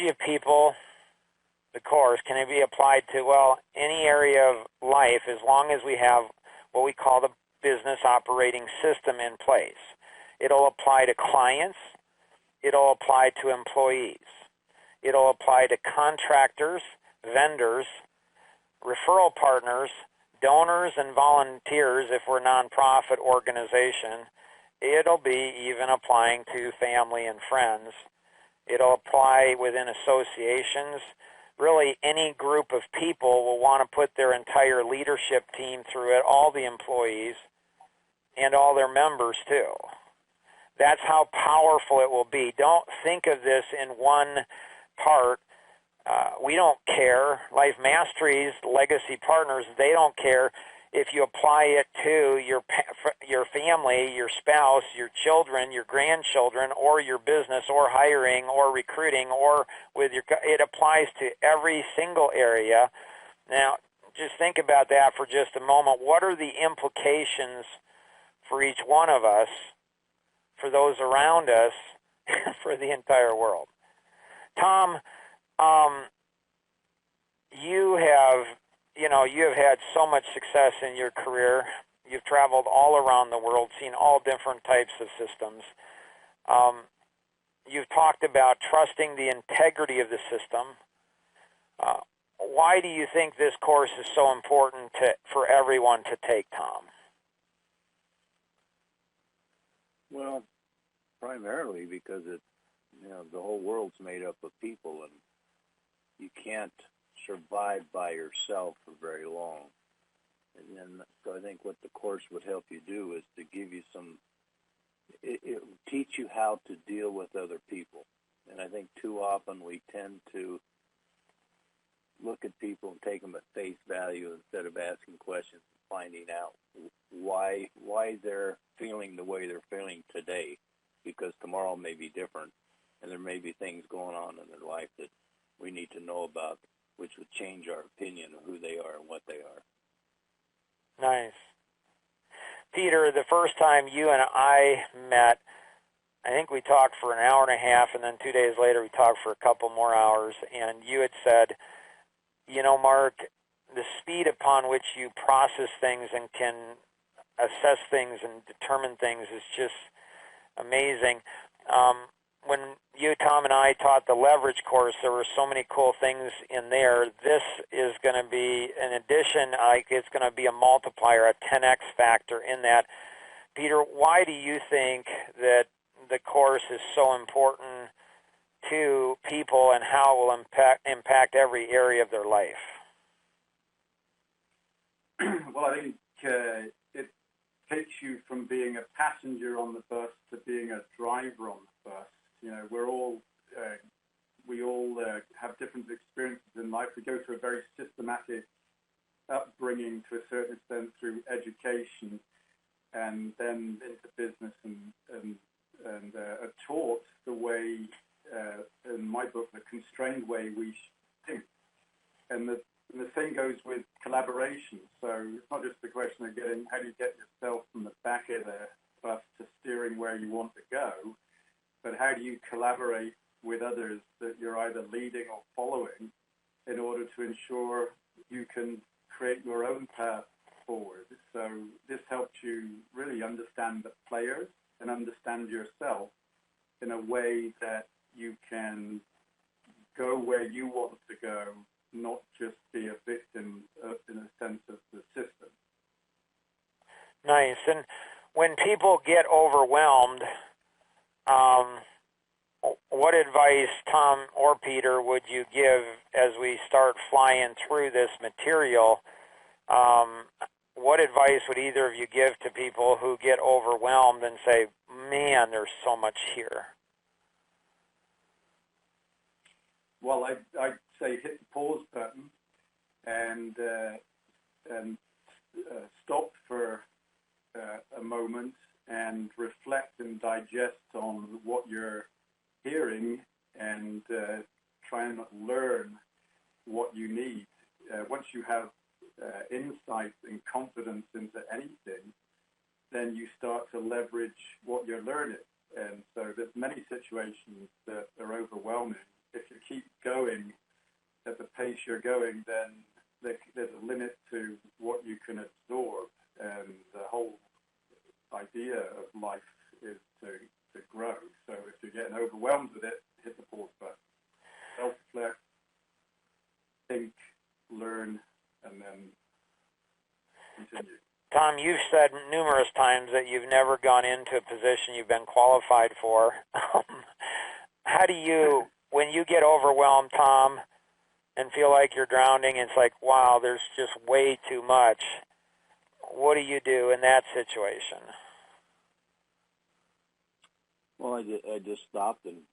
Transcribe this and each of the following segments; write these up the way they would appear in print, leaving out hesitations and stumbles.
strategy of people, the course, can it be applied to, well, any area of life as long as we have what we call the business operating system in place. It'll apply to clients. It'll apply to employees. It'll apply to contractors, vendors, referral partners, donors, and volunteers if we're a nonprofit organization. It'll be even applying to family and friends. It'll apply within associations. Really, any group of people will want to put their entire leadership team through it, all the employees, and all their members too. That's how powerful it will be. Don't think of this in one part. We don't care. Life Mastery's legacy partners, they don't care if you apply it to your family, your spouse, your children, your grandchildren, or your business, or hiring, or recruiting, or with your. It applies to every single area. Now, just think about that for just a moment. What are the implications for each one of us, for those around us, for the entire world? Tom, you have had so much success in your career. You've traveled all around the world, seen all different types of systems. You've talked about trusting the integrity of the system. Why do you think this course is so important for everyone to take, Tom? Well, primarily because the whole world's made up of people, and you can't survive by yourself for very long. And then, so I think what the course would help you do is to give you it will teach you how to deal with other people. And I think too often we tend to look at people and take them at face value instead of asking questions and finding out why they're feeling the way they're feeling today, because tomorrow may be different, and there may be things going on in their life that we need to know about, which would change our opinion of who they are and what they are. Nice. Peter, the first time you and I met, I think we talked for an hour and a half, and then 2 days later we talked for a couple more hours, and you had said, Mark, the speed upon which you process things and can assess things and determine things is just amazing. When you, Tom, and I taught the leverage course, there were so many cool things in there. This is going to be, in addition, it's going to be a multiplier, a 10x factor in that. Peter, why do you think that the course is so important to people and how it will impact every area of their life? Well, I think it takes you from being a passenger on the bus to being a driver on the bus. We all have different experiences in life. We go through a very systematic upbringing to a certain extent through education, and then into business, and are taught the way, in my book, the constrained way we think. And the same goes with collaboration. So it's not just the question of how do you get yourself from the back of the bus to steering where you want to go, but how do you collaborate with others that you're either leading or following in order to ensure you can create your own path forward. So this helps you really understand the players and understand yourself in a way that you can go where you want to go, not just be a victim in a sense of the system. Nice. And when people get overwhelmed, what advice, Tom or Peter, would you give as we start flying through this material? What advice would either of you give to people who get overwhelmed and say, man, there's so much here? Well, I'd say hit the pause button and stop for a moment and reflect and digest on what you're hearing, and try and learn what you need. Once you have insight and confidence into anything, then you start to leverage what you're learning. And so there's many situations that are overwhelming, if you keep going at the pace you're going, then there's a limit to what you can absorb. And the whole idea of life is to grow. So if you're getting overwhelmed with it, hit the pause button. Self-reflect, think, learn, and then continue. Tom, you've said numerous times that you've never gone into a position you've been qualified for. How do you, when you get overwhelmed, Tom, and feel like you're drowning, it's like, wow, there's just way too much. What do you do in that situation? Well, I just stopped and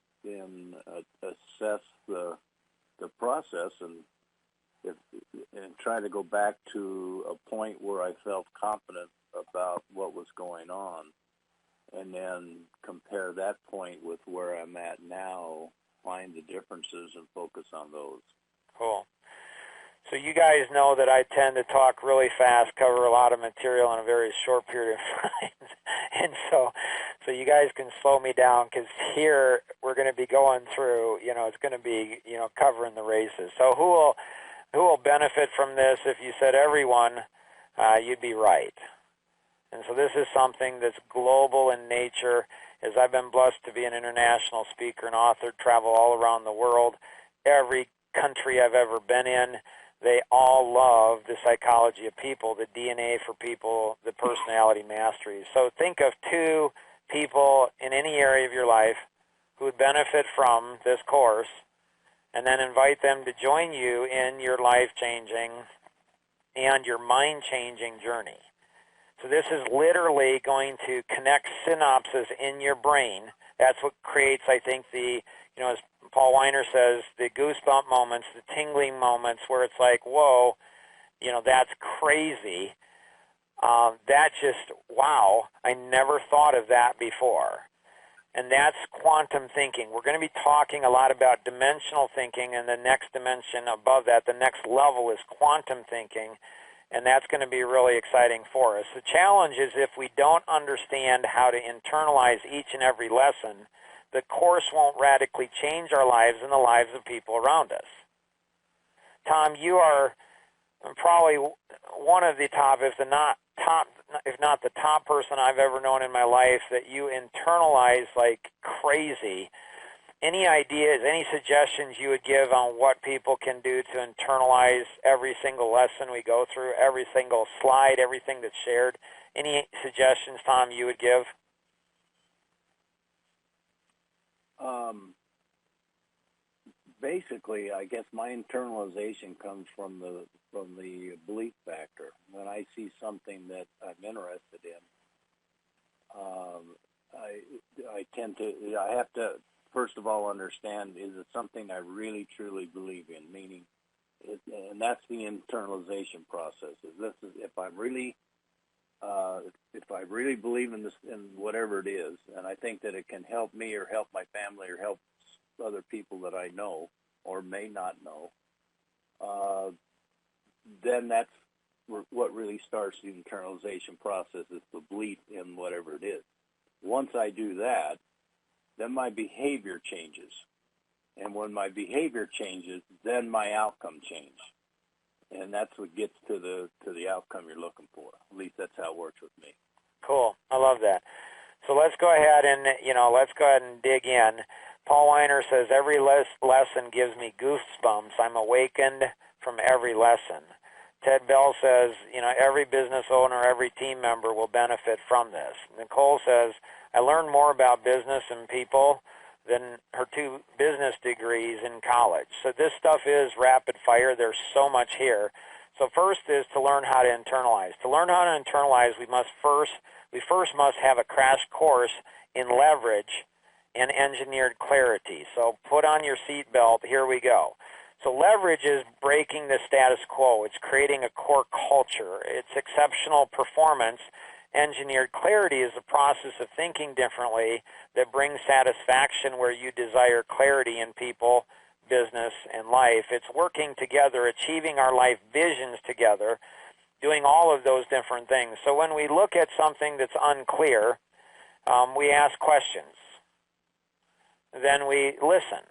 assess the process and try to go back to a point where I felt confident about what was going on, and then compare that point with where I'm at now, find the differences and focus on those. Cool. So you guys know that I tend to talk really fast, cover a lot of material in a very short period of time. And so you guys can slow me down, because here we're going to be going through, it's going to be, covering the races. So who will benefit from this? If you said everyone, you'd be right. And so this is something that's global in nature. As I've been blessed to be an international speaker and author, travel all around the world, every country I've ever been in, they all love the psychology of people, the DNA for people, the personality mastery. So think of two people in any area of your life who would benefit from this course, and then invite them to join you in your life-changing and your mind-changing journey. So this is literally going to connect synapses in your brain. That's what creates, I think, as Paul Weiner says, the goosebump moments, the tingling moments where it's like, whoa, that's crazy. That just, wow, I never thought of that before. And that's quantum thinking. We're going to be talking a lot about dimensional thinking, and the next dimension above that, the next level, is quantum thinking, and that's going to be really exciting for us. The challenge is, if we don't understand how to internalize each and every lesson, the course won't radically change our lives and the lives of people around us. Tom, you are probably one of the top, if not the top person I've ever known in my life, that you internalize like crazy. Any ideas, any suggestions you would give on what people can do to internalize every single lesson we go through, every single slide, everything that's shared? Any suggestions, Tom, you would give? Basically, I guess my internalization comes from the belief factor. When I see something that I'm interested in, I have to first of all understand, is it something I really truly believe in? Meaning, and that's the internalization process. If I really believe in this, in whatever it is, and I think that it can help me or help my family or help other people that I know or may not know, then that's what really starts the internalization process, is the belief in whatever it is. Once I do that, then my behavior changes. And when my behavior changes, then my outcome changes. And that's what gets to the outcome you're looking for. At least that's how it works with me. Cool. I love that. So let's go ahead and dig in. Paul Weiner says, every lesson gives me goosebumps. I'm awakened from every lesson. Ted Bell says, every business owner, every team member will benefit from this. Nicole says, I learned more about business and people than her 2 business degrees in college. So this stuff is rapid fire. There's so much here. So first is to learn how to internalize. To learn how to internalize, we first must have a crash course in leverage and engineered clarity. So put on your seatbelt. Here we go. So leverage is breaking the status quo. It's creating a core culture. It's exceptional performance. Engineered clarity is the process of thinking differently that brings satisfaction where you desire clarity in people, business, and life. It's working together, achieving our life visions together, doing all of those different things. So when we look at something that's unclear, we ask questions. Then we listen.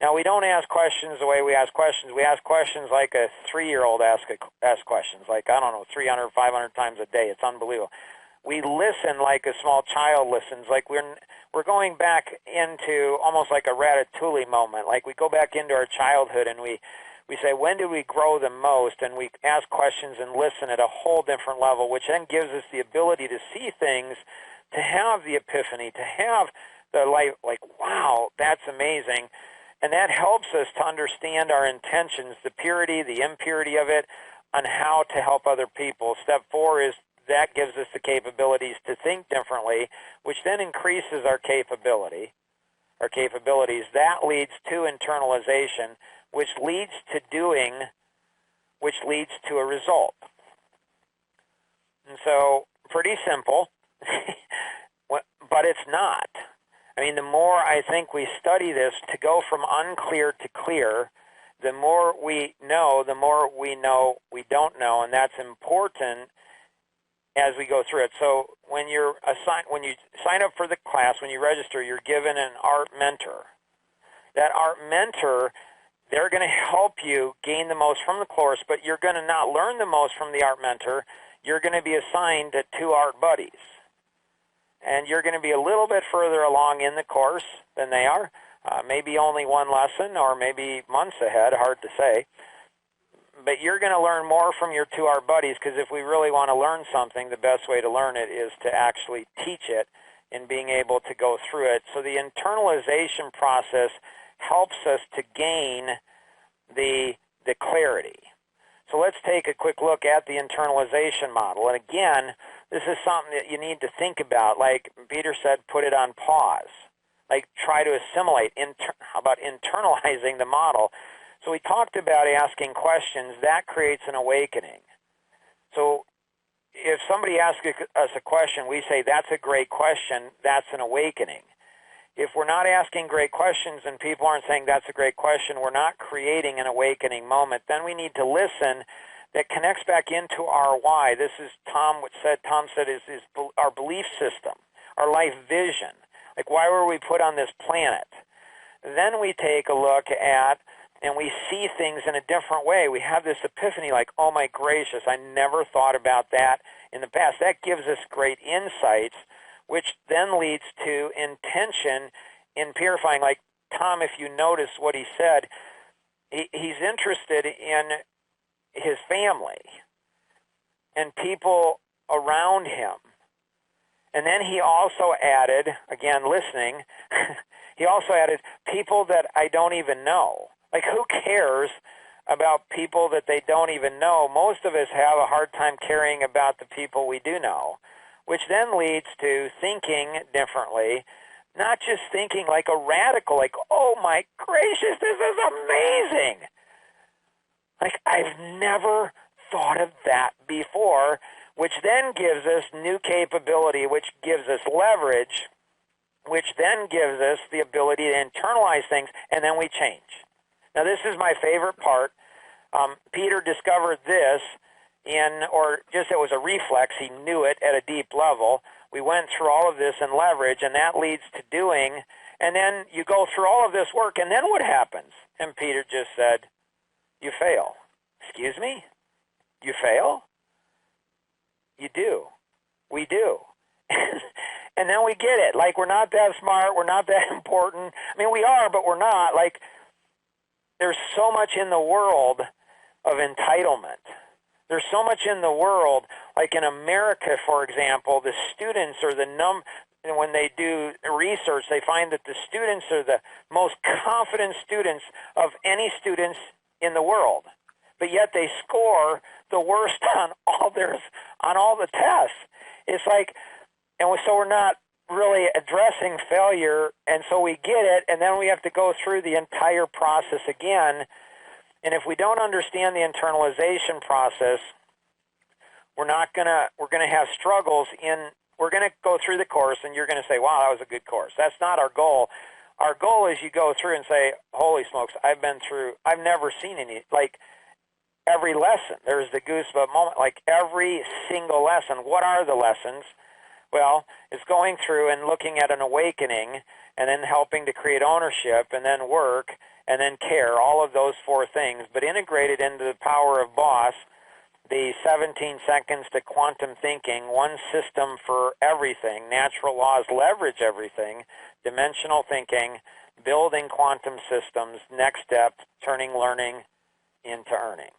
Now, we don't ask questions the way we ask questions. We ask questions like a 3-year-old asks questions, like, I don't know, 300, 500 times a day. It's unbelievable. We listen like a small child listens, like we're going back into almost like a ratatouille moment. Like we go back into our childhood and we say, when did we grow the most? And we ask questions and listen at a whole different level, which then gives us the ability to see things, to have the epiphany, to have the life, like, wow, that's amazing. And that helps us to understand our intentions, the purity, the impurity of it, on how to help other people. Step 4 is that gives us the capabilities to think differently, which then increases our capabilities. That leads to internalization, which leads to doing, which leads to a result. And so, pretty simple, but it's not. I mean, the more I think we study this, to go from unclear to clear, the more we know we don't know, and that's important as we go through it. So when you sign up for the class, when you register, you're given an art mentor. That art mentor, they're going to help you gain the most from the course, but you're going to not learn the most from the art mentor. You're going to be assigned to 2 art buddies. And you're going to be a little bit further along in the course than they are. Maybe only 1 lesson or maybe months ahead, hard to say. But you're going to learn more from your 2 art buddies, because if we really want to learn something, the best way to learn it is to actually teach it and being able to go through it. So the internalization process helps us to gain the clarity. So let's take a quick look at the internalization model. And again, this is something that you need to think about. Like Peter said, put it on pause. Like try to assimilate. How about internalizing the model? So we talked about asking questions. That creates an awakening. So if somebody asks us a question, we say, that's a great question. That's an awakening. If we're not asking great questions and people aren't saying that's a great question, we're not creating an awakening moment. Then we need to listen. That connects back into our why. This is Tom said is our belief system, our life vision. Like, why were we put on this planet? Then we take a look at and we see things in a different way. We have this epiphany like, oh my gracious, I never thought about that in the past. That gives us great insights, which then leads to intention in purifying. Like Tom, if you notice what he said, he's interested in his family and people around him. And then he also added, again, listening, he also added people that I don't even know. Like, who cares about people that they don't even know? Most of us have a hard time caring about the people we do know, which then leads to thinking differently, not just thinking like a radical, like, oh my gracious, this is amazing. Like, I've never thought of that before, which then gives us new capability, which gives us leverage, which then gives us the ability to internalize things, and then we change. Now, this is my favorite part. Peter discovered this it was a reflex. He knew it at a deep level. We went through all of this in leverage, and that leads to doing. And then you go through all of this work, and then what happens? And Peter just said, you fail. Excuse me? You fail? You do. We do. And then we get it. Like, we're not that smart. We're not that important. I mean, we are, but we're not. Like, there's so much in the world of entitlement. There's so much in the world, like in America, for example, the students are when they do research, they find that the students are the most confident students of any students in the world. But yet they score the worst on all the tests. It's like, so we're not really addressing failure, and so we get it, and then we have to go through the entire process again. And if we don't understand the internalization process, we're gonna have struggles we're gonna go through the course, and you're gonna say, wow, that was a good course. That's not our goal. Our goal is you go through and say, holy smokes, I've never seen like every lesson. There's the goosebump moment, like every single lesson. What are the lessons? Well, it's going through and looking at an awakening and then helping to create ownership and then work and then care, all of those four things, but integrated into the power of BOSS, the 17 seconds to quantum thinking, one system for everything, natural laws leverage everything, dimensional thinking, building quantum systems, next step, turning learning into earning.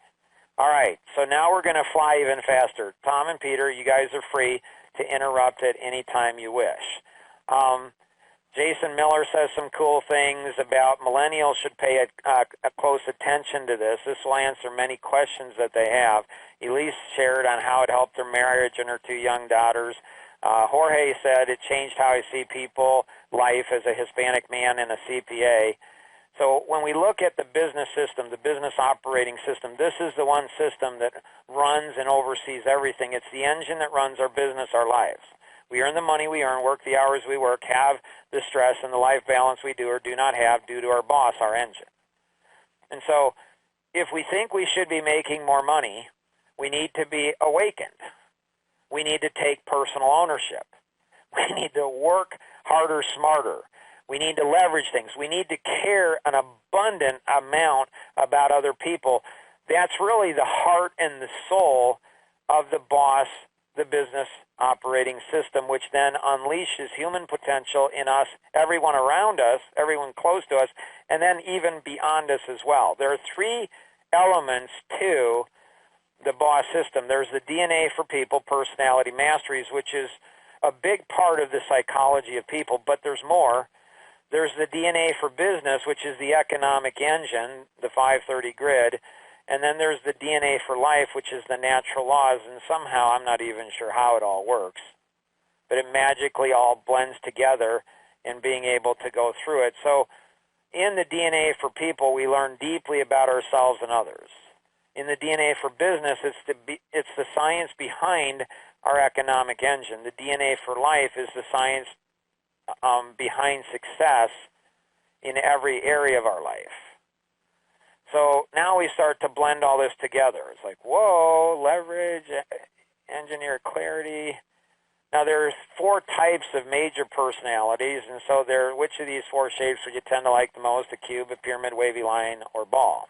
All right, so now we're going to fly even faster. Tom and Peter, you guys are free to interrupt at any time you wish. Jason Miller says some cool things about millennials should pay a close attention to this. This will answer many questions that they have. Elise shared on how it helped her marriage and her two young daughters. Jorge said it changed how I see people, life as a Hispanic man and a CPA. So when we look at the business system, the business operating system, this is the one system that runs and oversees everything. It's the engine that runs our business, our lives. We earn the money we earn, work the hours we work, have the stress and the life balance we do or do not have due to our boss, our engine. And so if we think we should be making more money, we need to be awakened. We need to take personal ownership. We need to work harder, smarter. We need to leverage things. We need to care an abundant amount about other people. That's really the heart and the soul of the boss, the business operating system, which then unleashes human potential in us, everyone around us, everyone close to us, and then even beyond us as well. There are three elements to the boss system. There's the DNA for people, personality masteries, which is a big part of the psychology of people, but there's more. There's the DNA for business, which is the economic engine, the 530 grid. And then there's the DNA for life, which is the natural laws. And somehow, I'm not even sure how it all works, but it magically all blends together in being able to go through it. So in the DNA for people, we learn deeply about ourselves and others. In the DNA for business, it's the science behind our economic engine. The DNA for life is the science behind success in every area of our life. So now we start to blend all this together. It's like, whoa, leverage, engineer clarity. Now there's four types of major personalities, and so which of these four shapes would you tend to like the most? A cube, a pyramid, wavy line, or ball?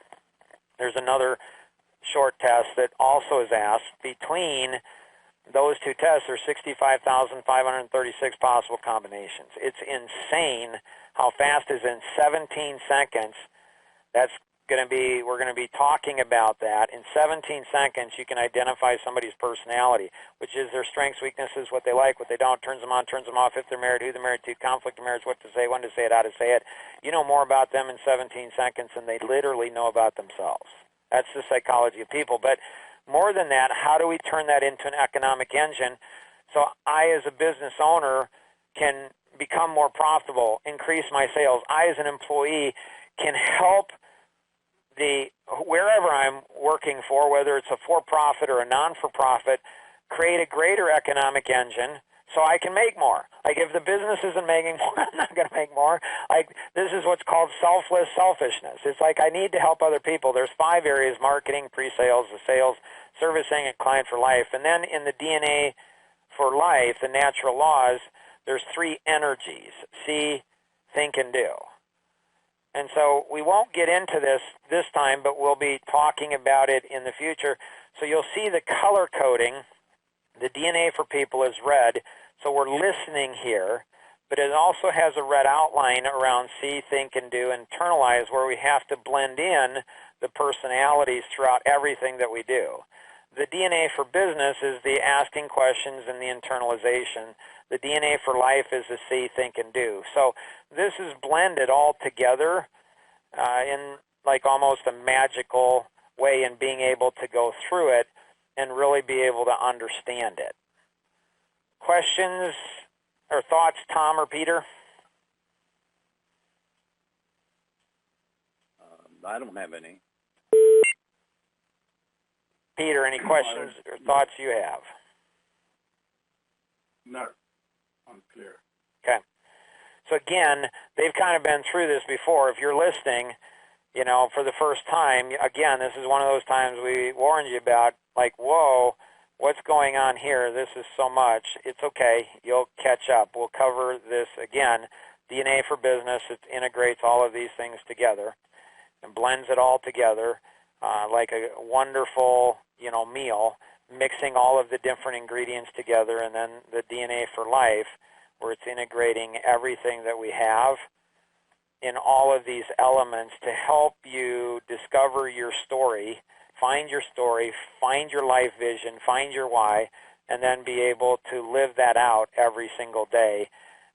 There's another short test that also is asked. Between those two tests, there are 65,536 possible combinations. It's insane how fast is in 17 seconds. We're going to be talking about that. In 17 seconds, you can identify somebody's personality, which is their strengths, weaknesses, what they like, what they don't, turns them on, turns them off, if they're married, who they're married to, conflict of marriage, what to say, when to say it, how to say it. You know more about them in 17 seconds than they literally know about themselves. That's the psychology of people. But more than that, how do we turn that into an economic engine so I, as a business owner, can become more profitable, increase my sales? I, as an employee, can help wherever I'm working for, whether it's a for-profit or a non-for-profit, create a greater economic engine so I can make more. Like if the business isn't making more, I'm not going to make more. Like this is what's called selfless selfishness. It's like I need to help other people. There's 5 areas: marketing, pre-sales, the sales, servicing, and client for life. And then in the DNA for life, the natural laws, there's 3 energies: see, think, and do. And so we won't get into this time, but we'll be talking about it in the future. So you'll see the color coding. The DNA for people is red, so we're listening here, but it also has a red outline around see, think, and do, internalize, where we have to blend in the personalities throughout everything that we do. The DNA for business is the asking questions and the internalization. The DNA for life is the see, think, and do. So this is blended all together in like almost a magical way in being able to go through it and really be able to understand it. Questions or thoughts, Tom or Peter? I don't have any. Peter, any questions or thoughts you have? No, I'm clear. Okay. So again, they've kind of been through this before. If you're listening, for the first time, again, this is one of those times we warned you about, like, whoa, what's going on here? This is so much. It's okay. You'll catch up. We'll cover this again. DNA for business, it integrates all of these things together. and blends it all together like a wonderful, meal, mixing all of the different ingredients together, and then the DNA for Life, where it's integrating everything that we have in all of these elements to help you discover your story, find your life vision, find your why, and then be able to live that out every single day,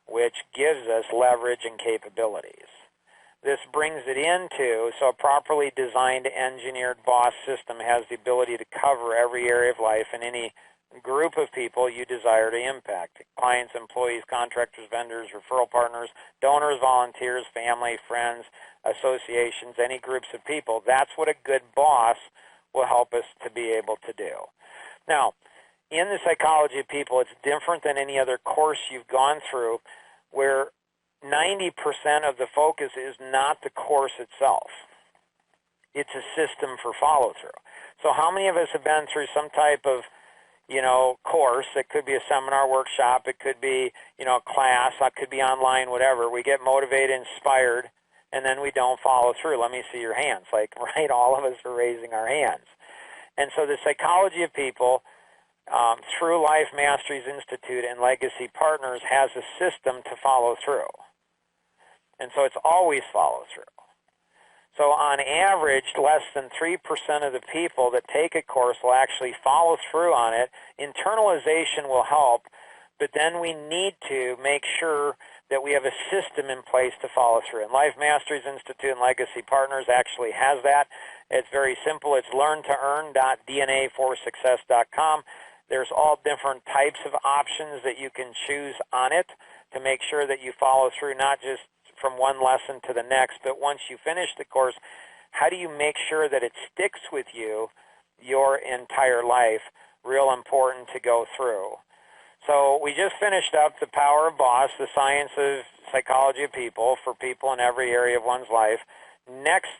which gives us leverage and capabilities. This brings it into, so a properly designed, engineered boss system has the ability to cover every area of life in any group of people you desire to impact. Clients, employees, contractors, vendors, referral partners, donors, volunteers, family, friends, associations, any groups of people. That's what a good boss will help us to be able to do. Now, in the psychology of people, it's different than any other course you've gone through, where 90% of the focus is not the course itself. It's a system for follow-through. So how many of us have been through some type of, course? It could be a seminar, workshop. It could be, a class. It could be online, whatever. We get motivated, inspired, and then we don't follow through. Let me see your hands. Right, all of us are raising our hands. And so the psychology of people, through Life Masteries Institute and Legacy Partners, has a system to follow through. And so it's always follow through. So on average, less than 3% of the people that take a course will actually follow through on it. Internalization will help, but then we need to make sure that we have a system in place to follow through. And Life Masteries Institute and Legacy Partners actually has that. It's very simple. It's learntoearn.dna4success.com. There's all different types of options that you can choose on it to make sure that you follow through, not just from one lesson to the next, but once you finish the course, how do you make sure that it sticks with you your entire life? Real important to go through. So we just finished up The Power of Boss, the science of psychology of people for people in every area of one's life. Next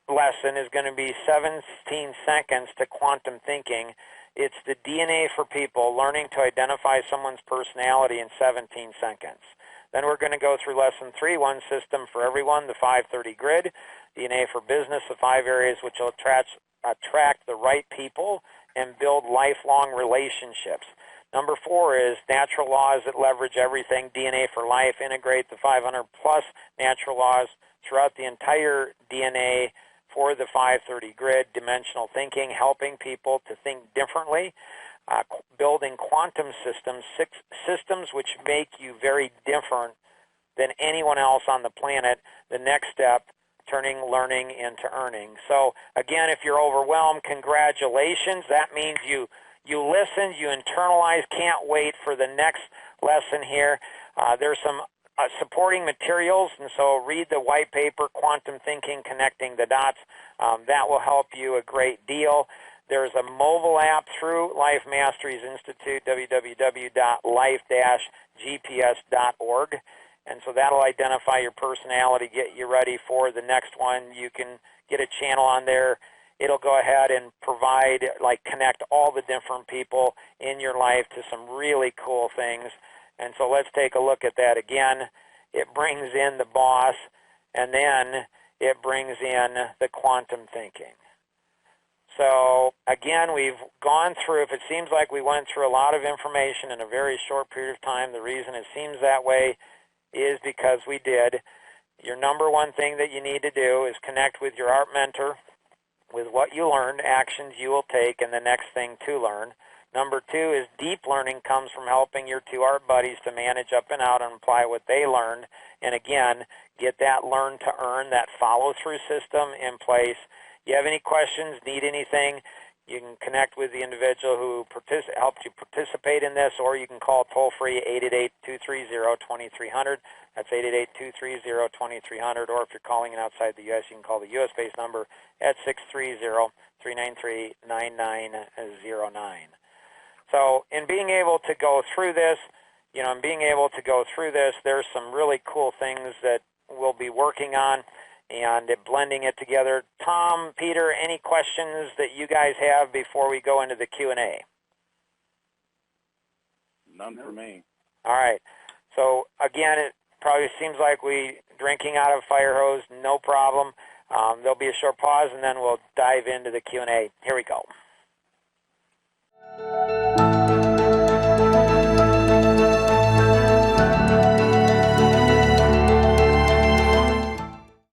lesson is going to be 17 seconds to quantum thinking. It's the DNA for people, learning to identify someone's personality in 17 seconds. Then we're going to go through lesson 3, one system for everyone, the 530 grid, DNA for business, the 5 areas which will attract the right people and build lifelong relationships. Number 4 is natural laws that leverage everything, DNA for life, integrate the 500 plus natural laws throughout the entire DNA for the 530 grid, dimensional thinking, helping people to think differently. Building quantum systems, 6 systems which make you very different than anyone else on the planet. The next step, turning learning into earning. So again, if you're overwhelmed, congratulations. That means you listened, you internalized. Can't wait for the next lesson here. There's some supporting materials, and so read the white paper, Quantum Thinking, Connecting the Dots. That will help you a great deal. There's a mobile app through Life Masteries Institute, www.life-gps.org. And so that'll identify your personality, get you ready for the next one. You can get a channel on there. It'll go ahead and provide, connect all the different people in your life to some really cool things. And so let's take a look at that again. It brings in the boss, and then it brings in the quantum thinking. So again, we've gone through, if it seems like we went through a lot of information in a very short period of time, the reason it seems that way is because we did. Your number one thing that you need to do is connect with your art mentor, with what you learned, actions you will take, and the next thing to learn. Number 2 is deep learning comes from helping your 2 art buddies to manage up and out and apply what they learned. And again, get that learn to earn, that follow-through system in place. You have any questions, need anything, you can connect with the individual who helped you participate in this, or you can call toll-free 888-230-2300. That's 888-230-2300. Or if you're calling in outside the U.S., you can call the U.S.-based number at 630-393-9909. So in being able to go through this, there's some really cool things that we'll be working on and blending it together. Tom, Peter, any questions that you guys have before we go into the Q&A? None for me. All right. So again, it probably seems like we drinking out of a fire hose, no problem. There'll be a short pause, and then we'll dive into the Q&A. Here we go.